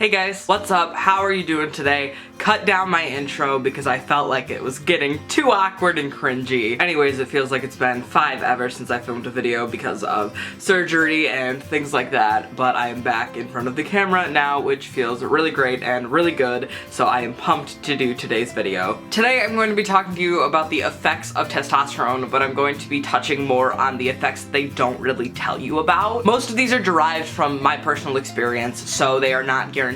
Hey guys, what's up? How are you doing today? Cut down my intro because I felt like it was getting too awkward and cringy. Anyways, it feels like it's been 5 ever since I filmed a video because of surgery and things like that, but I am back in front of the camera now, which feels really great and really good, so I am pumped to do today's video. Today I'm going to be talking to you about the effects of testosterone, but I'm going to be touching more on the effects they don't really tell you about. Most of these are derived from my personal experience, so they are not guaranteed.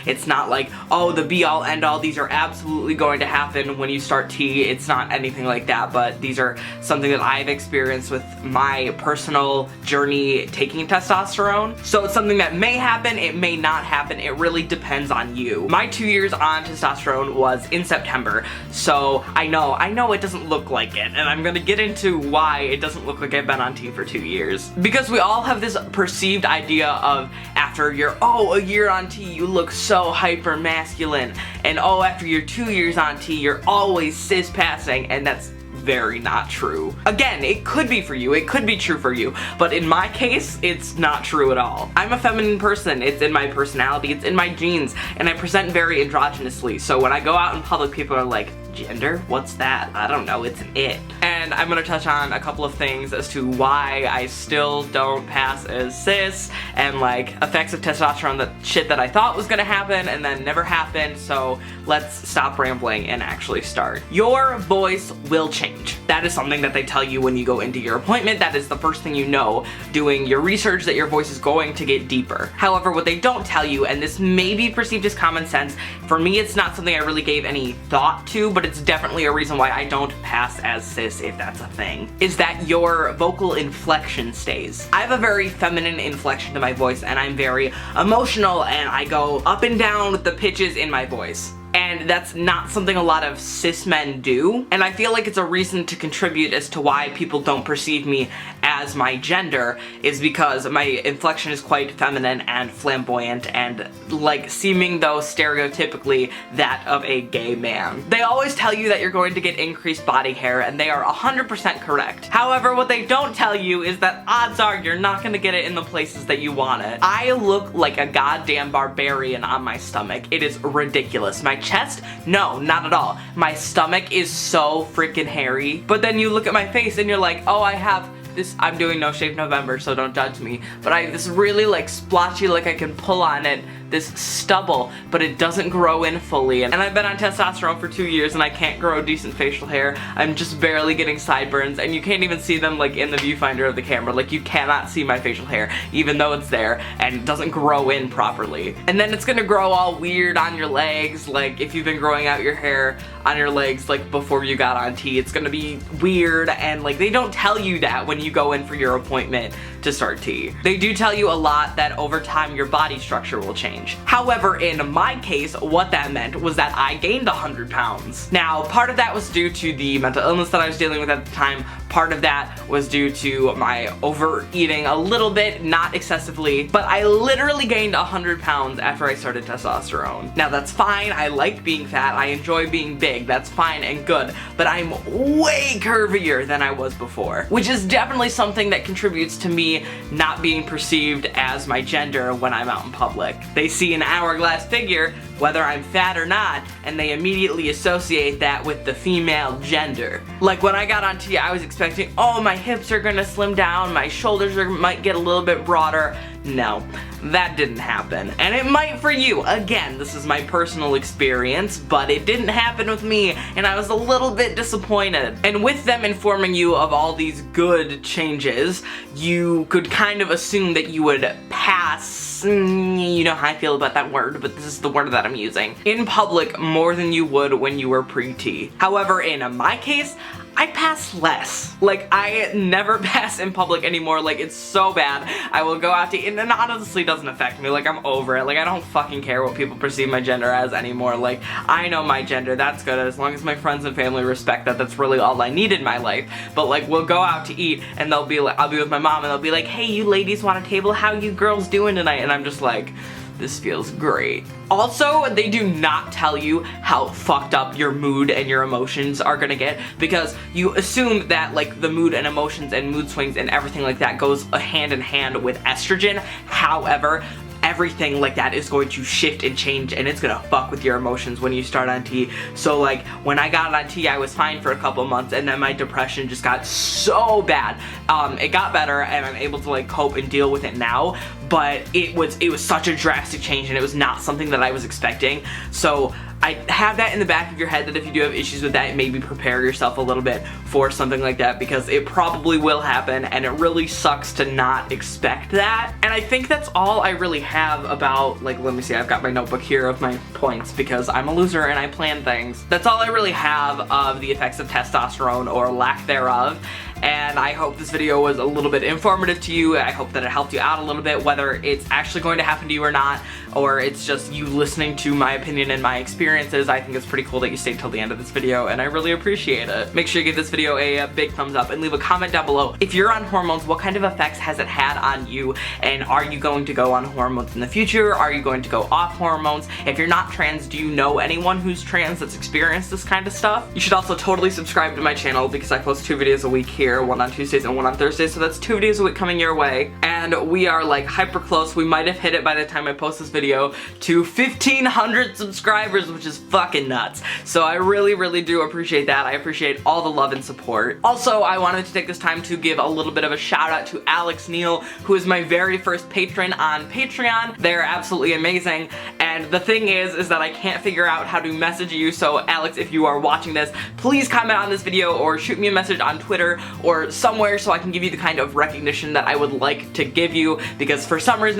It's not like, oh, the be-all end-all, these are absolutely going to happen when you start T. It's not anything like that, but these are something that I've experienced with my personal journey taking testosterone. So it's something that may happen, it may not happen, it really depends on you. My 2 years on testosterone was in September, so I know it doesn't look like it, and I'm gonna get into why it doesn't look like I've been on T for 2 years. Because we all have this perceived idea of after you're, a year on T, you look so hyper masculine, and after you're 2 years on T, you're always cis passing, and that's very not true. Again, it could be for you, it could be true for you, but in my case, it's not true at all. I'm a feminine person, it's in my personality, it's in my genes, and I present very androgynously, so when I go out in public, people are like, gender? What's that? I don't know, it's an it. And I'm gonna touch on a couple of things as to why I still don't pass as cis, and like effects of testosterone, that shit that I thought was gonna happen and then never happened, so let's stop rambling and actually start. Your voice will change. That is something that they tell you when you go into your appointment. That is the first thing you know doing your research, that your voice is going to get deeper. However, what they don't tell you, and this may be perceived as common sense, for me it's not something I really gave any thought to, but it's definitely a reason why I don't pass as cis, if that's a thing, is that your vocal inflection stays. I have a very feminine inflection to my voice, and I'm very emotional, and I go up and down with the pitches in my voice. And that's not something a lot of cis men do, and I feel like it's a reason to contribute as to why people don't perceive me as my gender, is because my inflection is quite feminine and flamboyant and like seeming though stereotypically that of a gay man. They always tell you that you're going to get increased body hair, and they are 100% correct. However, what they don't tell you is that odds are you're not gonna get it in the places that you want it. I look like a goddamn barbarian on my stomach. It is ridiculous. My chest? No, not at all. My stomach is so freaking hairy. But then you look at my face and you're like, oh, I have this, I'm doing No Shave November, so don't judge me, but I have this really like splotchy, like I can pull on it, this stubble, but it doesn't grow in fully. And I've been on testosterone for 2 years and I can't grow decent facial hair. I'm just barely getting sideburns, and you can't even see them like in the viewfinder of the camera. Like you cannot see my facial hair, even though it's there, and it doesn't grow in properly. And then it's gonna grow all weird on your legs, like if you've been growing out your hair on your legs like before you got on T, it's gonna be weird, and like they don't tell you that when you go in for your appointment to start T. They do tell you a lot that over time your body structure will change. However, in my case, what that meant was that I gained 100 pounds. Now, part of that was due to the mental illness that I was dealing with at the time. Part of that was due to my overeating a little bit, not excessively, but I literally gained 100 pounds after I started testosterone. Now, that's fine. I like being fat. I enjoy being big. That's fine and good, but I'm way curvier than I was before, which is definitely something that contributes to me not being perceived as my gender when I'm out in public. They see an hourglass figure, whether I'm fat or not, and they immediately associate that with the female gender. Like when I got on T, I was expecting, oh, my hips are gonna slim down, my shoulders might get a little bit broader. No, that didn't happen. And it might for you. Again, this is my personal experience, but it didn't happen with me, and I was a little bit disappointed. And with them informing you of all these good changes, you could kind of assume that you would pass, you know how I feel about that word, but this is the word that I'm using, in public more than you would when you were pre-T. However, in my case, I pass less. Like, I never pass in public anymore. Like, it's so bad. I will go out to eat, and it honestly doesn't affect me. Like, I'm over it. Like, I don't fucking care what people perceive my gender as anymore. Like, I know my gender. That's good. As long as my friends and family respect that, that's really all I need in my life. But, like, we'll go out to eat, and they'll be like, I'll be with my mom, and they'll be like, hey, you ladies want a table? How you girls doing tonight? And I'm just like, this feels great. Also, they do not tell you how fucked up your mood and your emotions are gonna get, because you assume that like the mood and emotions and mood swings and everything like that goes hand in hand with estrogen. However, everything like that is going to shift and change, and it's gonna fuck with your emotions when you start on tea. So like when I got on tea, I was fine for a couple months, and then my depression just got so bad. It got better, and I'm able to like cope and deal with it now, but it was such a drastic change, and it was not something that I was expecting. So I have that in the back of your head that if you do have issues with that, maybe prepare yourself a little bit for something like that, because it probably will happen, and it really sucks to not expect that. And I think that's all I really have about, like, let me see, I've got my notebook here of my points because I'm a loser and I plan things. That's all I really have of the effects of testosterone, or lack thereof. And I hope this video was a little bit informative to you. I hope that it helped you out a little bit, whether it's actually going to happen to you or not, or it's just you listening to my opinion and my experiences. I think it's pretty cool that you stayed till the end of this video, and I really appreciate it. Make sure you give this video a big thumbs up and leave a comment down below. If you're on hormones, what kind of effects has it had on you, and are you going to go on hormones in the future? Are you going to go off hormones? If you're not trans, do you know anyone who's trans that's experienced this kind of stuff? You should also totally subscribe to my channel because I post 2 videos a week here, one on Tuesdays and one on Thursdays, so that's 2 videos a week coming your way. And we are like hyper close. We might have hit it by the time I post this video to 1,500 subscribers, which is fucking nuts. So I really do appreciate that. I appreciate all the love and support. Also, I wanted to take this time to give a little bit of a shout out to Alex Neal, who is my very first patron on Patreon. They're absolutely amazing. And the thing is that I can't figure out how to message you. So Alex, if you are watching this, please comment on this video or shoot me a message on Twitter or somewhere so I can give you the kind of recognition that I would like to give you, because for some reason